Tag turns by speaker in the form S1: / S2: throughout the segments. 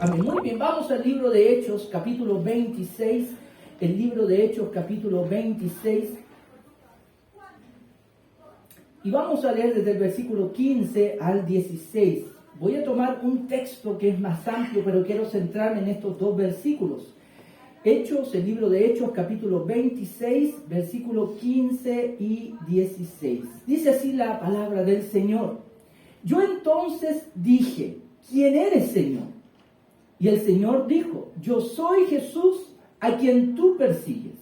S1: Amén. Muy bien, vamos al libro de Hechos, capítulo 26. El libro de Hechos, capítulo 26. Y vamos a leer desde el versículo 15 al 16. Voy a tomar un texto que es más amplio, pero quiero centrarme en estos dos versículos. Hechos, el libro de Hechos, capítulo 26, versículo 15 y 16. Dice así la palabra del Señor. Yo entonces dije, ¿quién eres, Señor? Y el Señor dijo, yo soy Jesús a quien tú persigues.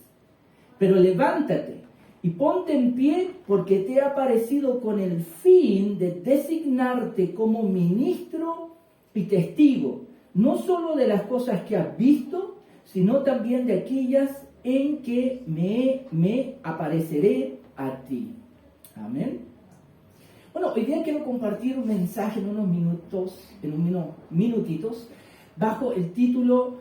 S1: Pero levántate y ponte en pie, porque te he aparecido con el fin de designarte como ministro y testigo, no solo de las cosas que has visto, sino también de aquellas en que me apareceré a ti. Amén. Bueno, hoy día quiero compartir un mensaje en unos minutitos, bajo el título,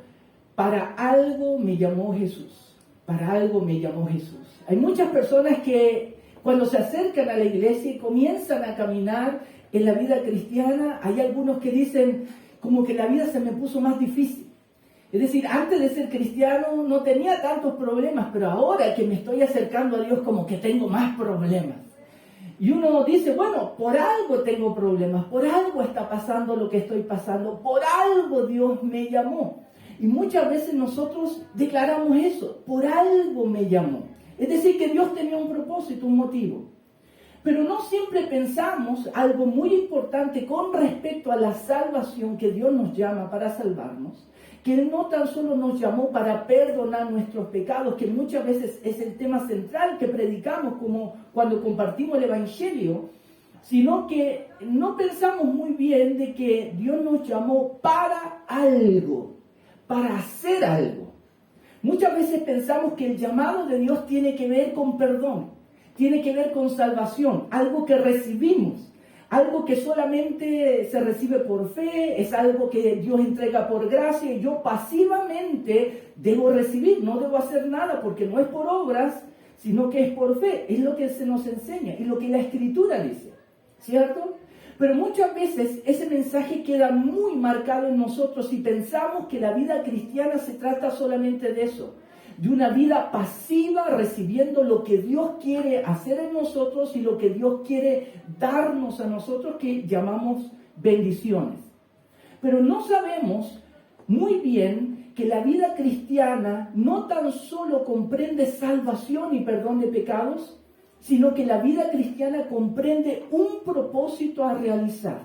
S1: Para algo me llamó Jesús. Para algo me llamó Jesús. Hay muchas personas que cuando se acercan a la iglesia y comienzan a caminar en la vida cristiana, hay algunos que dicen como que la vida se me puso más difícil. Es decir, antes de ser cristiano no tenía tantos problemas, pero ahora que me estoy acercando a Dios como que tengo más problemas. Y uno dice, bueno, por algo tengo problemas, por algo está pasando lo que estoy pasando, por algo Dios me llamó. Y muchas veces nosotros declaramos eso, por algo me llamó. Es decir, que Dios tenía un propósito, un motivo. Pero no siempre pensamos algo muy importante con respecto a la salvación, que Dios nos llama para salvarnos, que Él no tan solo nos llamó para perdonar nuestros pecados, que muchas veces es el tema central que predicamos como cuando compartimos el Evangelio, sino que no pensamos muy bien de que Dios nos llamó para algo, para hacer algo. Muchas veces pensamos que el llamado de Dios tiene que ver con perdón, tiene que ver con salvación, algo que recibimos, algo que solamente se recibe por fe, es algo que Dios entrega por gracia y yo pasivamente debo recibir, no debo hacer nada porque no es por obras, sino que es por fe, es lo que se nos enseña y lo que la Escritura dice, ¿cierto? Pero muchas veces ese mensaje queda muy marcado en nosotros y pensamos que la vida cristiana se trata solamente de eso, de una vida pasiva recibiendo lo que Dios quiere hacer en nosotros y lo que Dios quiere darnos a nosotros, que llamamos bendiciones. Pero no sabemos muy bien que la vida cristiana no tan solo comprende salvación y perdón de pecados, sino que la vida cristiana comprende un propósito a realizar.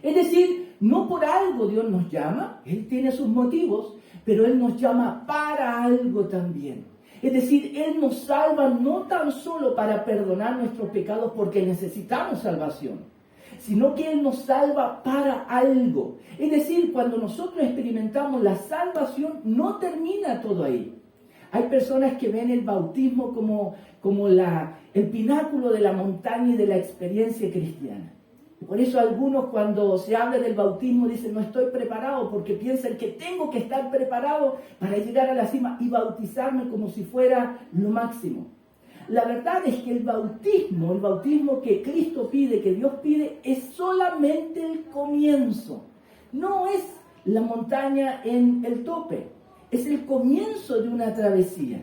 S1: Es decir, no por algo Dios nos llama, Él tiene sus motivos, pero Él nos llama para algo también. Es decir, Él nos salva no tan solo para perdonar nuestros pecados porque necesitamos salvación, sino que Él nos salva para algo. Es decir, cuando nosotros experimentamos la salvación, no termina todo ahí. Hay personas que ven el bautismo como el pináculo de la montaña y de la experiencia cristiana. Por eso algunos, cuando se habla del bautismo, dicen no estoy preparado, porque piensan que tengo que estar preparado para llegar a la cima y bautizarme como si fuera lo máximo. La verdad es que el bautismo que Cristo pide, que Dios pide, es solamente el comienzo. No es la montaña en el tope, es el comienzo de una travesía.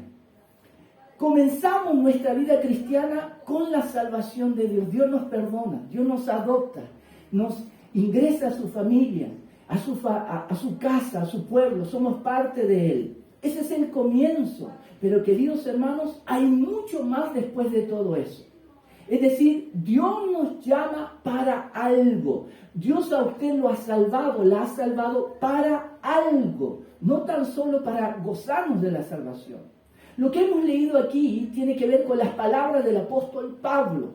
S1: Comenzamos nuestra vida cristiana con la salvación de Dios. Dios nos perdona, Dios nos adopta, nos ingresa a su familia, a su casa, a su pueblo. Somos parte de Él. Ese es el comienzo. Pero queridos hermanos, hay mucho más después de todo eso. Es decir, Dios nos llama para algo. Dios a usted lo ha salvado, la ha salvado para algo. No tan solo para gozarnos de la salvación. Lo que hemos leído aquí tiene que ver con las palabras del apóstol Pablo.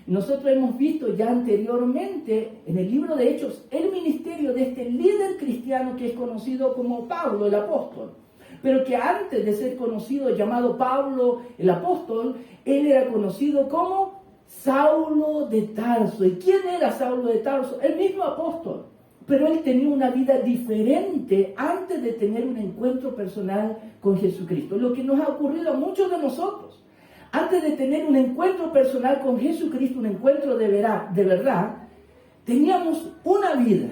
S1: Nosotros hemos visto ya anteriormente en el libro de Hechos el ministerio de este líder cristiano que es conocido como Pablo el apóstol. Pero que antes de ser conocido, llamado Pablo el apóstol, él era conocido como Saulo de Tarso. ¿Y quién era Saulo de Tarso? El mismo apóstol. Pero él tenía una vida diferente antes de tener un encuentro personal con Jesucristo. Lo que nos ha ocurrido a muchos de nosotros. Antes de tener un encuentro personal con Jesucristo, un encuentro de verdad, teníamos una vida,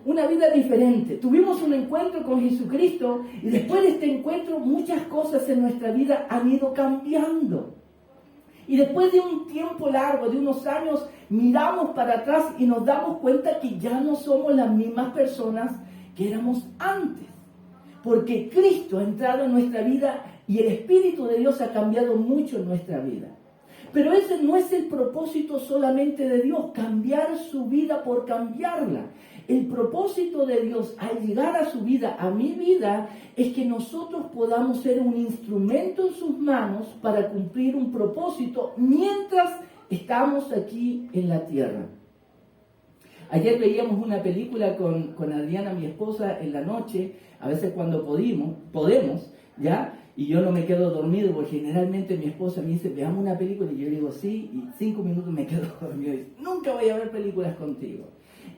S1: una vida diferente. Tuvimos un encuentro con Jesucristo y después de este encuentro muchas cosas en nuestra vida han ido cambiando. Y después de un tiempo largo, de unos años, miramos para atrás y nos damos cuenta que ya no somos las mismas personas que éramos antes. Porque Cristo ha entrado en nuestra vida y el Espíritu de Dios ha cambiado mucho en nuestra vida. Pero ese no es el propósito solamente de Dios, cambiar su vida por cambiarla. El propósito de Dios al llegar a su vida, a mi vida, es que nosotros podamos ser un instrumento en sus manos para cumplir un propósito mientras estamos aquí en la tierra. Ayer veíamos una película con Adriana, mi esposa, en la noche, a veces cuando podemos, ¿ya? Y yo no me quedo dormido, porque generalmente mi esposa me dice, veamos una película, y yo digo, sí, y 5 minutos me quedo dormido. Y dice, nunca voy a ver películas contigo.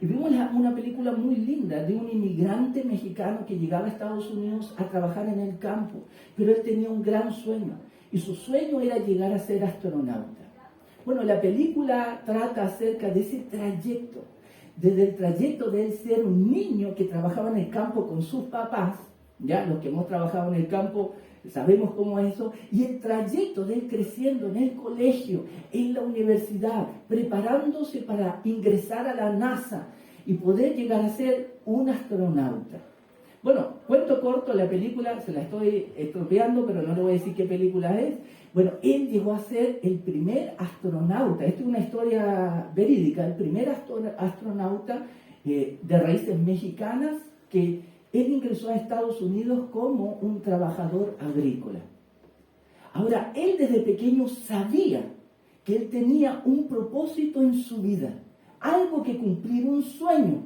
S1: Y vimos una película muy linda de un inmigrante mexicano que llegaba a Estados Unidos a trabajar en el campo, pero él tenía un gran sueño, y su sueño era llegar a ser astronauta. Bueno, la película trata acerca de ese trayecto, desde el trayecto de él ser un niño que trabajaba en el campo con sus papás, ya los que hemos trabajado en el campo sabemos cómo es eso, y el trayecto de él creciendo en el colegio, en la universidad, preparándose para ingresar a la NASA y poder llegar a ser un astronauta. Bueno, cuento corto, la película se la estoy estropeando, pero no le voy a decir qué película es. Bueno, él llegó a ser el primer astronauta, esto es una historia verídica, el primer astronauta de raíces mexicanas que él ingresó a Estados Unidos como un trabajador agrícola. Ahora, él desde pequeño sabía que él tenía un propósito en su vida, algo que cumplir, un sueño.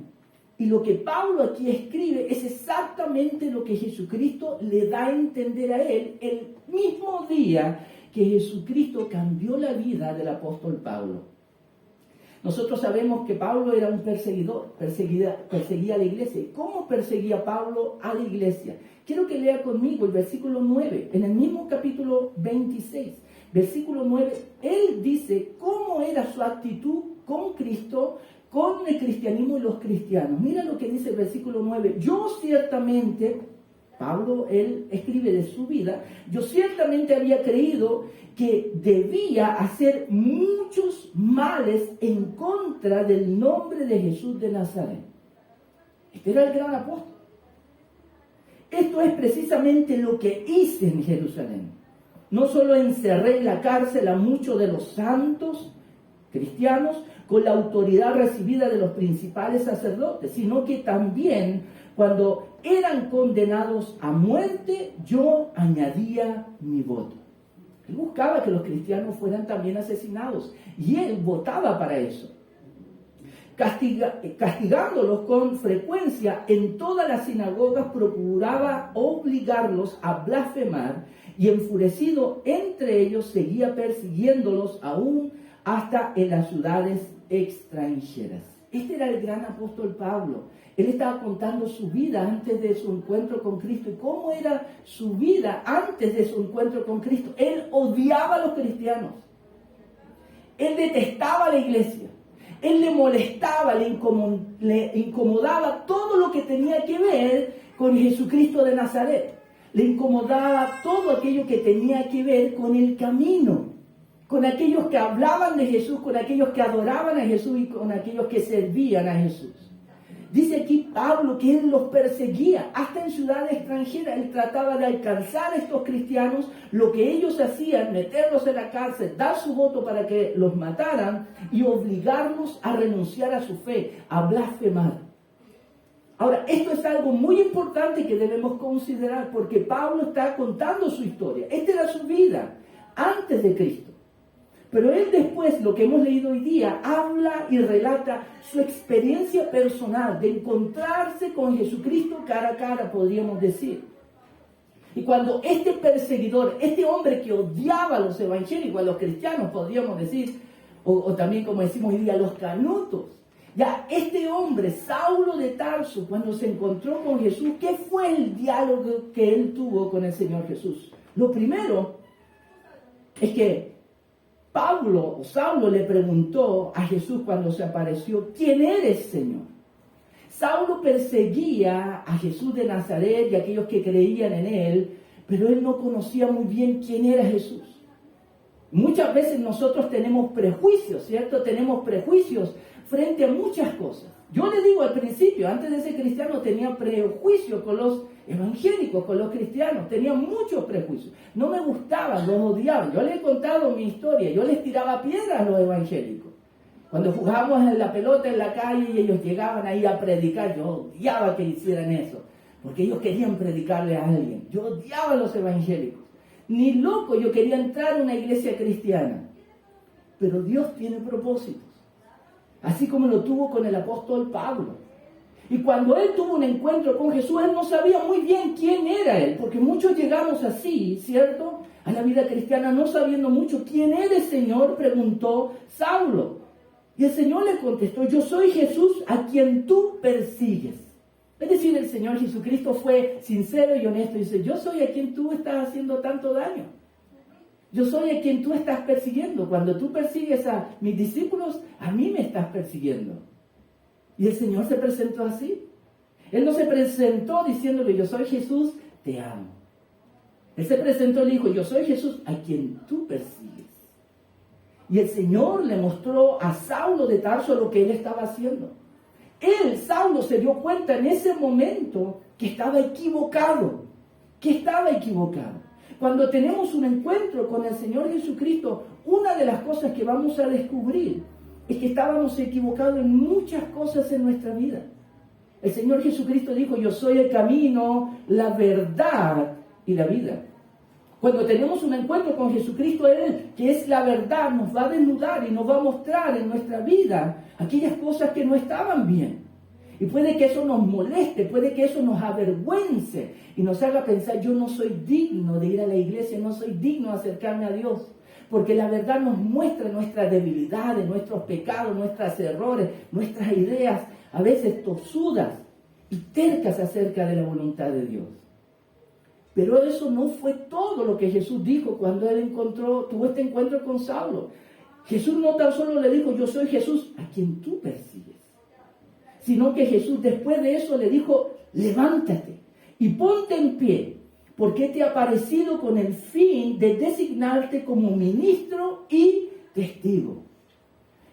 S1: Y lo que Pablo aquí escribe es exactamente lo que Jesucristo le da a entender a él el mismo día que Jesucristo cambió la vida del apóstol Pablo. Nosotros sabemos que Pablo era un perseguidor, perseguía a la iglesia. ¿Cómo perseguía Pablo a la iglesia? Quiero que lea conmigo el versículo 9, en el mismo capítulo 26, versículo 9, él dice cómo era su actitud con Cristo, con el cristianismo y los cristianos. Mira lo que dice el versículo 9. Yo ciertamente, Pablo, él escribe de su vida, yo ciertamente había creído que debía hacer muchos males en contra del nombre de Jesús de Nazaret. Este era el gran apóstol. Esto es precisamente lo que hice en Jerusalén. No solo encerré en la cárcel a muchos de los santos cristianos con la autoridad recibida de los principales sacerdotes, sino que también cuando eran condenados a muerte, yo añadía mi voto. Él buscaba que los cristianos fueran también asesinados y él votaba para eso. Castigándolos con frecuencia en todas las sinagogas, procuraba obligarlos a blasfemar y enfurecido entre ellos seguía persiguiéndolos aún hasta en las ciudades extranjeras. Este era el gran apóstol Pablo. Él estaba contando su vida antes de su encuentro con Cristo. ¿Y cómo era su vida antes de su encuentro con Cristo? Él odiaba a los cristianos. Él detestaba a la iglesia. Él le molestaba, le incomodaba todo lo que tenía que ver con Jesucristo de Nazaret. Le incomodaba todo aquello que tenía que ver con el camino, con aquellos que hablaban de Jesús, con aquellos que adoraban a Jesús y con aquellos que servían a Jesús. Dice aquí Pablo que él los perseguía, hasta en ciudades extranjeras. Él trataba de alcanzar a estos cristianos. Lo que ellos hacían, meterlos en la cárcel, dar su voto para que los mataran y obligarlos a renunciar a su fe, a blasfemar. Ahora, esto es algo muy importante que debemos considerar, porque Pablo está contando su historia. Esta era su vida antes de Cristo. Pero él después, lo que hemos leído hoy día, habla y relata su experiencia personal de encontrarse con Jesucristo cara a cara, podríamos decir. Y cuando este perseguidor, este hombre que odiaba a los evangélicos, a los cristianos, podríamos decir, o también como decimos hoy día, los canutos, ya este hombre, Saulo de Tarso, cuando se encontró con Jesús, ¿qué fue el diálogo que él tuvo con el Señor Jesús? Lo primero es que Saulo le preguntó a Jesús cuando se apareció, ¿quién eres, Señor? Saulo perseguía a Jesús de Nazaret y a aquellos que creían en él, pero él no conocía muy bien quién era Jesús. Muchas veces nosotros tenemos prejuicios, ¿cierto? Tenemos prejuicios frente a muchas cosas. Yo le digo al principio, antes de ser cristiano, tenía prejuicios con los evangélicos, con los cristianos. Tenía muchos prejuicios. No me gustaban, los odiaba. Yo les he contado mi historia. Yo les tiraba piedras a los evangélicos. Cuando jugábamos en la pelota en la calle y ellos llegaban ahí a predicar, yo odiaba que hicieran eso. Porque ellos querían predicarle a alguien. Yo odiaba a los evangélicos. Ni loco yo quería entrar a una iglesia cristiana. Pero Dios tiene propósitos. Así como lo tuvo con el apóstol Pablo. Y cuando él tuvo un encuentro con Jesús, él no sabía muy bien quién era él. Porque muchos llegamos así, ¿cierto? A la vida cristiana no sabiendo mucho quién eres, Señor, preguntó Saulo. Y el Señor le contestó, yo soy Jesús a quien tú persigues. Es decir, el Señor Jesucristo fue sincero y honesto. Y dice, yo soy a quien tú estás haciendo tanto daño. Yo soy a quien tú estás persiguiendo. Cuando tú persigues a mis discípulos, a mí me estás persiguiendo. Y el Señor se presentó así. Él no se presentó diciéndole, yo soy Jesús, te amo. Él se presentó y le dijo, yo soy Jesús a quien tú persigues. Y el Señor le mostró a Saulo de Tarso lo que él estaba haciendo. Él, Saulo, se dio cuenta en ese momento que estaba equivocado. Cuando tenemos un encuentro con el Señor Jesucristo, una de las cosas que vamos a descubrir es que estábamos equivocados en muchas cosas en nuestra vida. El Señor Jesucristo dijo, yo soy el camino, la verdad y la vida. Cuando tenemos un encuentro con Jesucristo, Él, que es la verdad, nos va a desnudar y nos va a mostrar en nuestra vida aquellas cosas que no estaban bien. Y puede que eso nos moleste, puede que eso nos avergüence y nos haga pensar, yo no soy digno de ir a la iglesia, no soy digno de acercarme a Dios. Porque la verdad nos muestra nuestras debilidades, nuestros pecados, nuestros errores, nuestras ideas, a veces tosudas y tercas acerca de la voluntad de Dios. Pero eso no fue todo lo que Jesús dijo cuando Él tuvo este encuentro con Saulo. Jesús no tan solo le dijo, yo soy Jesús a quien tú persigues, sino que Jesús después de eso le dijo, levántate y ponte en pie, porque te ha aparecido con el fin de designarte como ministro y testigo.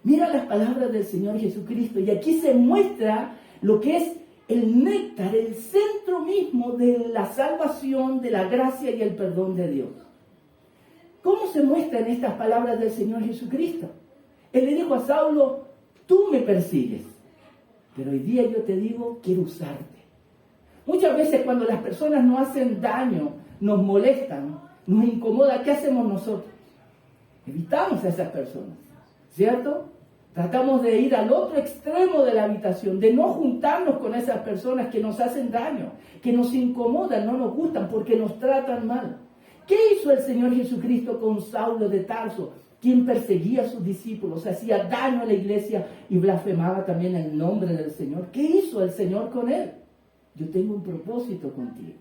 S1: Mira las palabras del Señor Jesucristo, y aquí se muestra lo que es el néctar, el centro mismo de la salvación, de la gracia y el perdón de Dios. ¿Cómo se muestra en estas palabras del Señor Jesucristo? Él le dijo a Saulo, tú me persigues, pero hoy día yo te digo, quiero usarte. Muchas veces cuando las personas nos hacen daño, nos molestan, nos incomoda, ¿qué hacemos nosotros? Evitamos a esas personas, ¿cierto? Tratamos de ir al otro extremo de la habitación, de no juntarnos con esas personas que nos hacen daño, que nos incomodan, no nos gustan, porque nos tratan mal. ¿Qué hizo el Señor Jesucristo con Saulo de Tarso, quien perseguía a sus discípulos, hacía daño a la iglesia y blasfemaba también el nombre del Señor? ¿Qué hizo el Señor con él? Yo tengo un propósito contigo.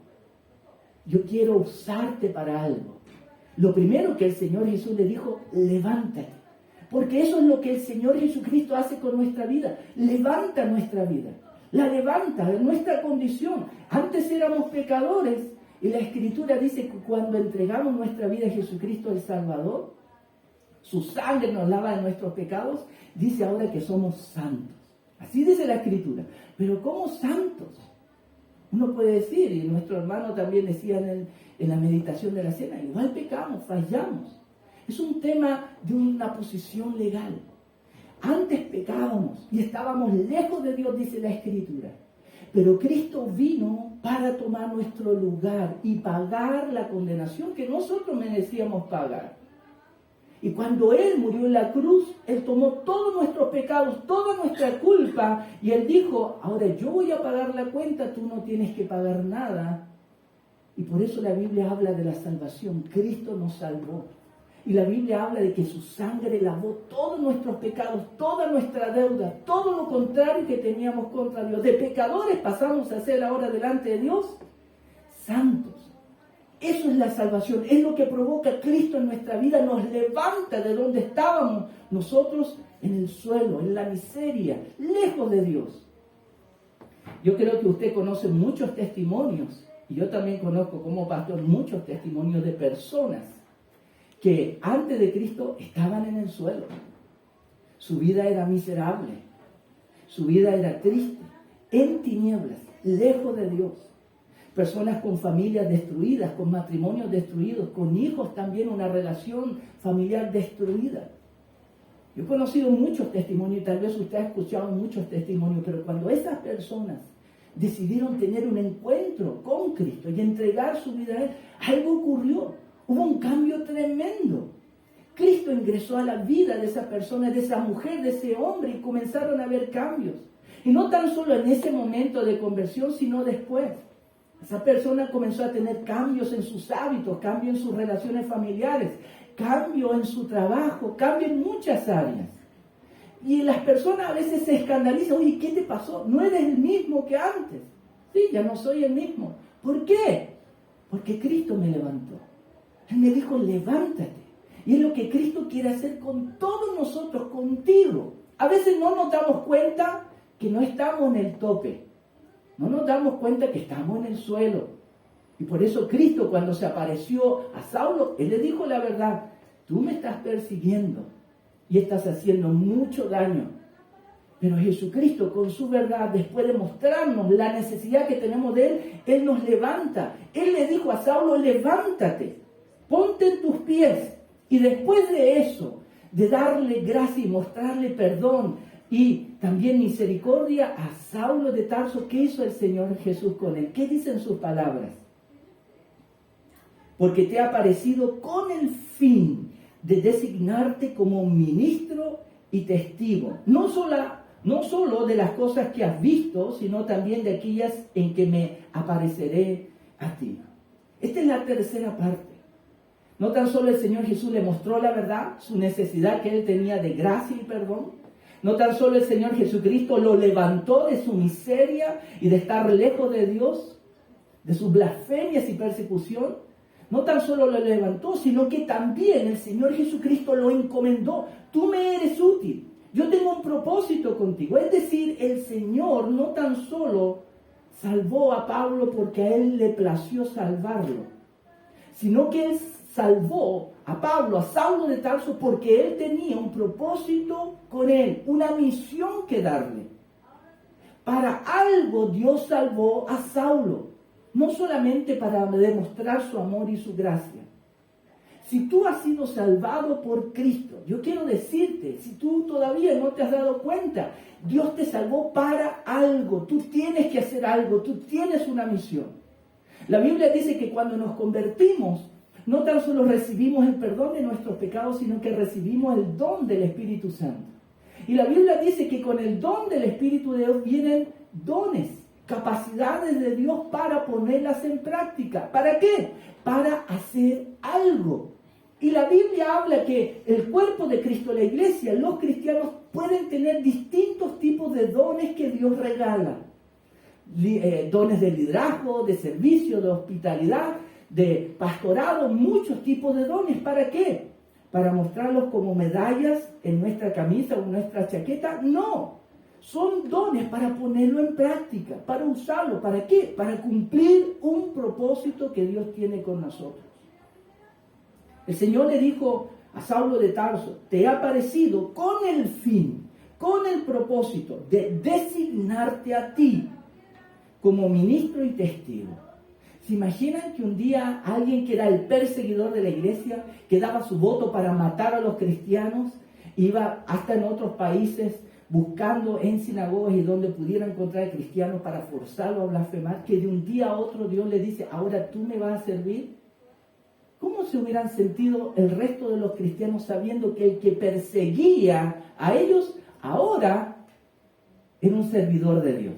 S1: Yo quiero usarte para algo. Lo primero que el Señor Jesús le dijo, levántate. Porque eso es lo que el Señor Jesucristo hace con nuestra vida. Levanta nuestra vida. La levanta de nuestra condición. Antes éramos pecadores. Y la Escritura dice que cuando entregamos nuestra vida a Jesucristo el Salvador, su sangre nos lava de nuestros pecados, dice ahora que somos santos. Así dice la Escritura. Pero ¿cómo santos? Uno puede decir, y nuestro hermano también decía en la meditación de la cena, igual pecamos, fallamos. Es un tema de una posición legal. Antes pecábamos y estábamos lejos de Dios, dice la Escritura. Pero Cristo vino para tomar nuestro lugar y pagar la condenación que nosotros merecíamos pagar. Y cuando Él murió en la cruz, Él tomó todos nuestros pecados, toda nuestra culpa, y Él dijo, ahora yo voy a pagar la cuenta, tú no tienes que pagar nada. Y por eso la Biblia habla de la salvación. Cristo nos salvó. Y la Biblia habla de que su sangre lavó todos nuestros pecados, toda nuestra deuda, todo lo contrario que teníamos contra Dios. De pecadores pasamos a ser ahora delante de Dios santos. Eso es la salvación, es lo que provoca Cristo en nuestra vida, nos levanta de donde estábamos nosotros en el suelo, en la miseria, lejos de Dios. Yo creo que usted conoce muchos testimonios, y yo también conozco como pastor muchos testimonios de personas que antes de Cristo estaban en el suelo. Su vida era miserable, su vida era triste, en tinieblas, lejos de Dios. Personas con familias destruidas, con matrimonios destruidos, con hijos también, una relación familiar destruida. Yo he conocido muchos testimonios y tal vez usted ha escuchado muchos testimonios, pero cuando esas personas decidieron tener un encuentro con Cristo y entregar su vida a Él, algo ocurrió. Hubo un cambio tremendo. Cristo ingresó a la vida de esa persona, de esa mujer, de ese hombre, y comenzaron a haber cambios. Y no tan solo en ese momento de conversión, sino después. Esa persona comenzó a tener cambios en sus hábitos, cambios en sus relaciones familiares, cambio en su trabajo, cambio en muchas áreas. Y las personas a veces se escandalizan. Oye, ¿qué te pasó? No eres el mismo que antes. Sí, ya no soy el mismo. ¿Por qué? Porque Cristo me levantó. Él me dijo, levántate. Y es lo que Cristo quiere hacer con todos nosotros, contigo. A veces no nos damos cuenta que no estamos en el tope. No nos damos cuenta que estamos en el suelo. Y por eso Cristo, cuando se apareció a Saulo, Él le dijo la verdad. Tú me estás persiguiendo y estás haciendo mucho daño. Pero Jesucristo, con su verdad, después de mostrarnos la necesidad que tenemos de Él, Él nos levanta. Él le dijo a Saulo, levántate, ponte en tus pies. Y después de eso, de darle gracia y mostrarle perdón y también misericordia a Saulo de Tarso, ¿qué hizo el Señor Jesús con él? ¿Qué dicen sus palabras? Porque te ha aparecido con el fin de designarte como ministro y testigo, no solo de las cosas que has visto, sino también de aquellas en que me apareceré a ti. Esta es la tercera parte. No tan solo el Señor Jesús le mostró la verdad, su necesidad que Él tenía de gracia y perdón. No tan solo el Señor Jesucristo lo levantó de su miseria y de estar lejos de Dios, de sus blasfemias y persecución. No tan solo lo levantó, sino que también el Señor Jesucristo lo encomendó. Tú me eres útil. Yo tengo un propósito contigo. Es decir, el Señor no tan solo salvó a Pablo porque a Él le plació salvarlo, sino que Él salvó a Pablo, a Saulo de Tarso, porque Él tenía un propósito con él, una misión que darle. Para algo Dios salvó a Saulo, no solamente para demostrar su amor y su gracia. Si tú has sido salvado por Cristo, yo quiero decirte, si tú todavía no te has dado cuenta, Dios te salvó para algo. Tú tienes que hacer algo, tú tienes una misión. La Biblia dice que cuando nos convertimos, no tan solo recibimos el perdón de nuestros pecados, sino que recibimos el don del Espíritu Santo. Y la Biblia dice que con el don del Espíritu de Dios vienen dones, capacidades de Dios para ponerlas en práctica. ¿Para qué? Para hacer algo. Y la Biblia habla que el cuerpo de Cristo, la iglesia, los cristianos pueden tener distintos tipos de dones que Dios regala. Dones de liderazgo, de servicio, de hospitalidad, de pastorado, muchos tipos de dones. ¿Para qué? ¿Para mostrarlos como medallas en nuestra camisa o en nuestra chaqueta? No, son dones para ponerlo en práctica, para usarlo. ¿Para qué? Para cumplir un propósito que Dios tiene con nosotros. El Señor le dijo a Saulo de Tarso, te he aparecido con el fin, con el propósito de designarte a ti como ministro y testigo. ¿Se imaginan que un día alguien que era el perseguidor de la iglesia, que daba su voto para matar a los cristianos, iba hasta en otros países buscando en sinagogas y donde pudiera encontrar cristianos para forzarlo a blasfemar, que de un día a otro Dios le dice, ahora tú me vas a servir? ¿Cómo se hubieran sentido el resto de los cristianos sabiendo que el que perseguía a ellos ahora era un servidor de Dios?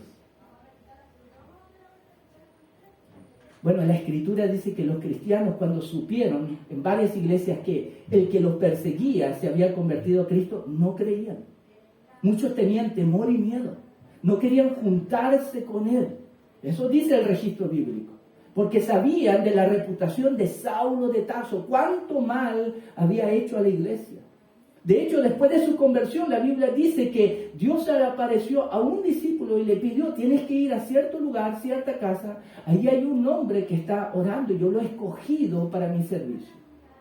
S1: Bueno, la Escritura dice que los cristianos, cuando supieron en varias iglesias que el que los perseguía se había convertido a Cristo, no creían. Muchos tenían temor y miedo. No querían juntarse con él. Eso dice el registro bíblico. Porque sabían de la reputación de Saulo de Tarso, cuánto mal había hecho a la iglesia. De hecho, después de su conversión, la Biblia dice que Dios se le apareció a un discípulo y le pidió, tienes que ir a cierto lugar, cierta casa, ahí hay un hombre que está orando y yo lo he escogido para mi servicio.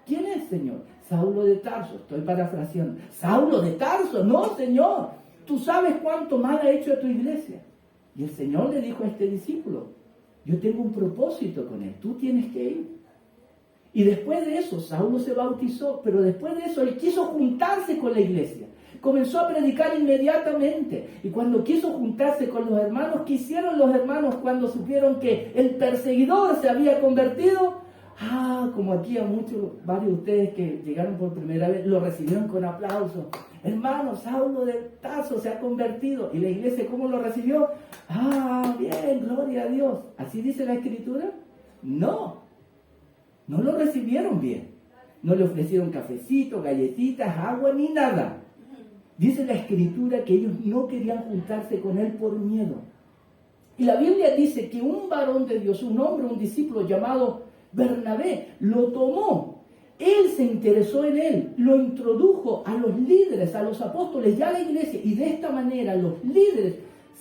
S1: ¿Quién es, Señor? Saulo de Tarso, estoy parafraseando. ¿Saulo de Tarso? No, Señor, tú sabes cuánto mal ha hecho a tu iglesia. Y el Señor le dijo a este discípulo, yo tengo un propósito con él, tú tienes que ir. Y después de eso, Saulo se bautizó, pero después de eso, él quiso juntarse con la iglesia. Comenzó a predicar inmediatamente. Y cuando quiso juntarse con los hermanos, ¿qué hicieron los hermanos cuando supieron que el perseguidor se había convertido? Como aquí a varios de ustedes que llegaron por primera vez, lo recibieron con aplausos. Hermano, Saulo de Tarso se ha convertido. ¿Y la iglesia cómo lo recibió? Bien, gloria a Dios. ¿Así dice la Escritura? No lo recibieron bien. No le ofrecieron cafecito, galletitas, agua, ni nada. Dice la Escritura que ellos no querían juntarse con él por miedo. Y la Biblia dice que un varón de Dios, un hombre, un discípulo llamado Bernabé, lo tomó. Él se interesó en él, lo introdujo a los líderes, a los apóstoles, ya a la iglesia. Y de esta manera los líderes,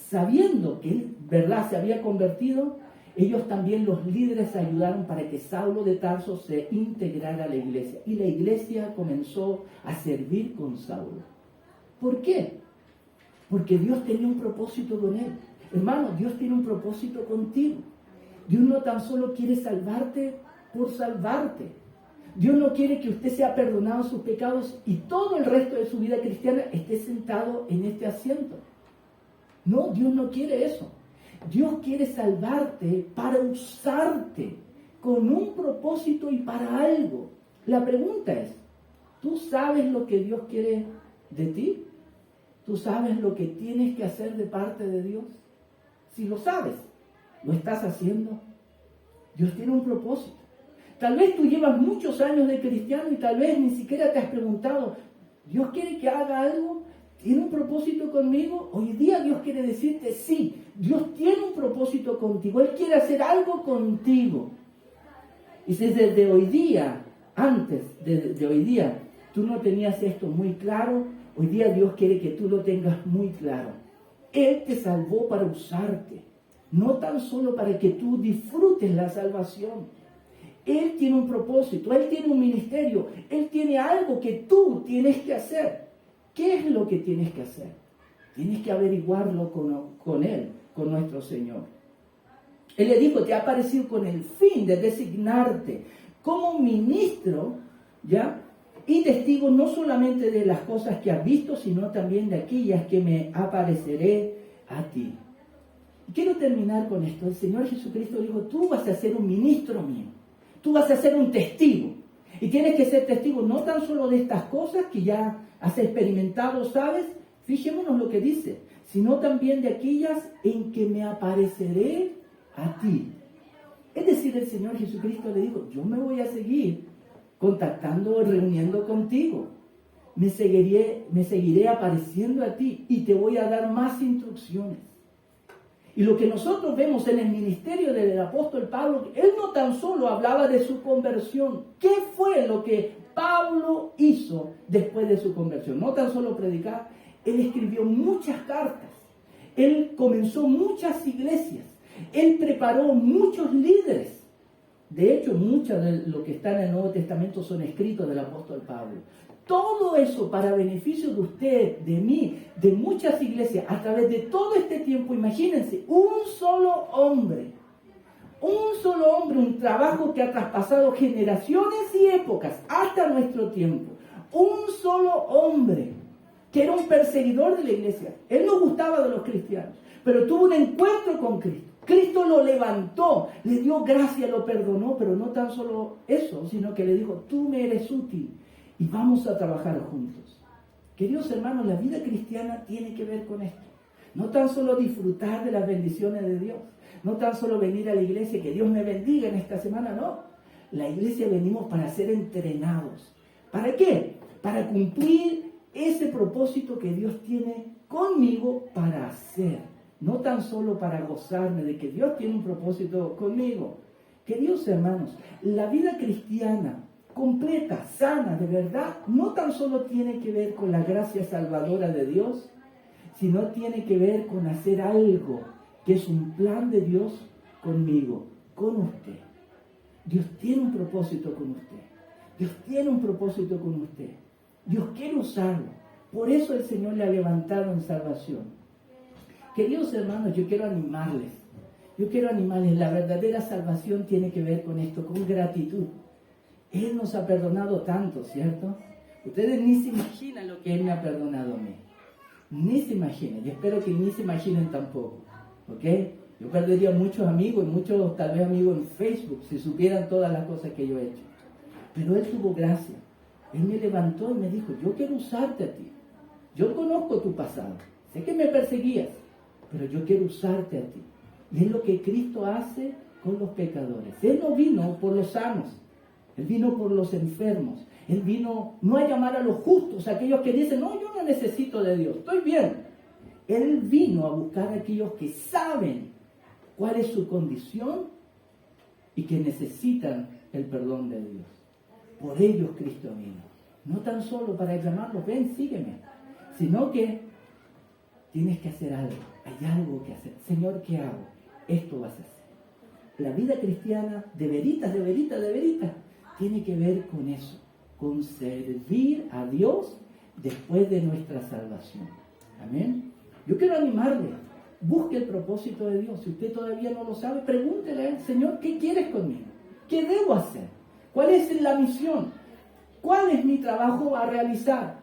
S1: sabiendo que él, ¿verdad?, se había convertido, ellos también, los líderes, ayudaron para que Saulo de Tarso se integrara a la iglesia. Y la iglesia comenzó a servir con Saulo. ¿Por qué? Porque Dios tenía un propósito con él. Hermano, Dios tiene un propósito contigo. Dios no tan solo quiere salvarte por salvarte. Dios no quiere que usted sea perdonado sus pecados y todo el resto de su vida cristiana esté sentado en este asiento. No, Dios no quiere eso. Dios quiere salvarte para usarte con un propósito y para algo. La pregunta es, ¿tú sabes lo que Dios quiere de ti? ¿Tú sabes lo que tienes que hacer de parte de Dios? Si lo sabes, ¿lo estás haciendo? Dios tiene un propósito. Tal vez tú llevas muchos años de cristiano y tal vez ni siquiera te has preguntado, ¿Dios quiere que haga algo? ¿Tiene un propósito conmigo? Hoy día Dios quiere decirte, sí, Dios tiene un propósito contigo. Él quiere hacer algo contigo. Y si desde hoy día, antes de hoy día, tú no tenías esto muy claro, hoy día Dios quiere que tú lo tengas muy claro. Él te salvó para usarte, no tan solo para que tú disfrutes la salvación. Él tiene un propósito, Él tiene un ministerio, Él tiene algo que tú tienes que hacer. ¿Qué es lo que tienes que hacer? Tienes que averiguarlo con Él, con nuestro Señor. Él le dijo, te ha aparecido con el fin de designarte como ministro, ¿ya? Y testigo no solamente de las cosas que has visto, sino también de aquellas que me apareceré a ti. Y quiero terminar con esto. El Señor Jesucristo dijo, tú vas a ser un ministro mío. Tú vas a ser un testigo. Y tienes que ser testigo no tan solo de estas cosas que ya has experimentado, ¿sabes? Fijémonos lo que dice, sino también de aquellas en que me apareceré a ti. Es decir, el Señor Jesucristo le dijo, yo me voy a seguir contactando, reuniendo contigo. Me seguiré apareciendo a ti y te voy a dar más instrucciones. Y lo que nosotros vemos en el ministerio del apóstol Pablo, él no tan solo hablaba de su conversión. ¿Qué fue lo que Pablo hizo después de su conversión? No tan solo predicar, él escribió muchas cartas. Él comenzó muchas iglesias. Él preparó muchos líderes. De hecho, muchas de lo que está en el Nuevo Testamento son escritos del apóstol Pablo. Todo eso para beneficio de usted, de mí, de muchas iglesias, a través de todo este tiempo. Imagínense, un solo hombre, un trabajo que ha traspasado generaciones y épocas hasta nuestro tiempo. Un solo hombre que era un perseguidor de la iglesia. Él no gustaba de los cristianos, pero tuvo un encuentro con Cristo. Cristo lo levantó, le dio gracia, lo perdonó, pero no tan solo eso, sino que le dijo, tú me eres útil y vamos a trabajar juntos. Queridos hermanos, la vida cristiana tiene que ver con esto. No tan solo disfrutar de las bendiciones de Dios, no tan solo venir a la iglesia, que Dios me bendiga en esta semana, no. La iglesia venimos para ser entrenados. ¿Para qué? Para cumplir ese propósito que Dios tiene conmigo para hacer. No tan solo para gozarme de que Dios tiene un propósito conmigo. Queridos hermanos, la vida cristiana completa, sana, de verdad, no tan solo tiene que ver con la gracia salvadora de Dios, sino tiene que ver con hacer algo que es un plan de Dios conmigo, con usted. Dios tiene un propósito con usted. Dios tiene un propósito con usted. Dios quiere usarlo. Por eso el Señor le ha levantado en salvación. Queridos hermanos, yo quiero animarles. La verdadera salvación tiene que ver con esto, con gratitud. Él nos ha perdonado tanto, ¿cierto? Ustedes ni se imaginan lo que Él me ha perdonado a mí. Ni se imaginan. Y espero que ni se imaginen tampoco. ¿Ok? Yo perdería muchos amigos, muchos tal vez amigos en Facebook, si supieran todas las cosas que yo he hecho. Pero Él tuvo gracia. Él me levantó y me dijo, yo quiero usarte a ti. Yo conozco tu pasado. Sé que me perseguías, pero yo quiero usarte a ti. Y es lo que Cristo hace con los pecadores. Él no vino por los sanos. Él vino por los enfermos. Él vino no a llamar a los justos, a aquellos que dicen, no, yo no necesito de Dios, estoy bien. Él vino a buscar a aquellos que saben cuál es su condición y que necesitan el perdón de Dios. Por ellos Cristo vino. No tan solo para llamarlos, ven, sígueme, sino que tienes que hacer algo. Hay algo que hacer. Señor, ¿qué hago? Esto vas a hacer. La vida cristiana, de veritas, tiene que ver con eso, con servir a Dios después de nuestra salvación. Amén. Yo quiero animarle. Busque el propósito de Dios. Si usted todavía no lo sabe, pregúntele a Él, Señor, ¿qué quieres conmigo? ¿Qué debo hacer? ¿Cuál es la misión? ¿Cuál es mi trabajo a realizar?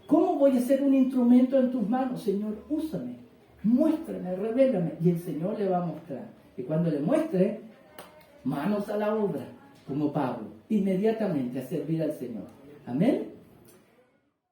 S1: ¿Cómo voy a ser un instrumento en tus manos? Señor, úsame, muéstrame, revélame. Y el Señor le va a mostrar. Y cuando le muestre, manos a la obra, como Pablo, inmediatamente a servir al Señor. Amén.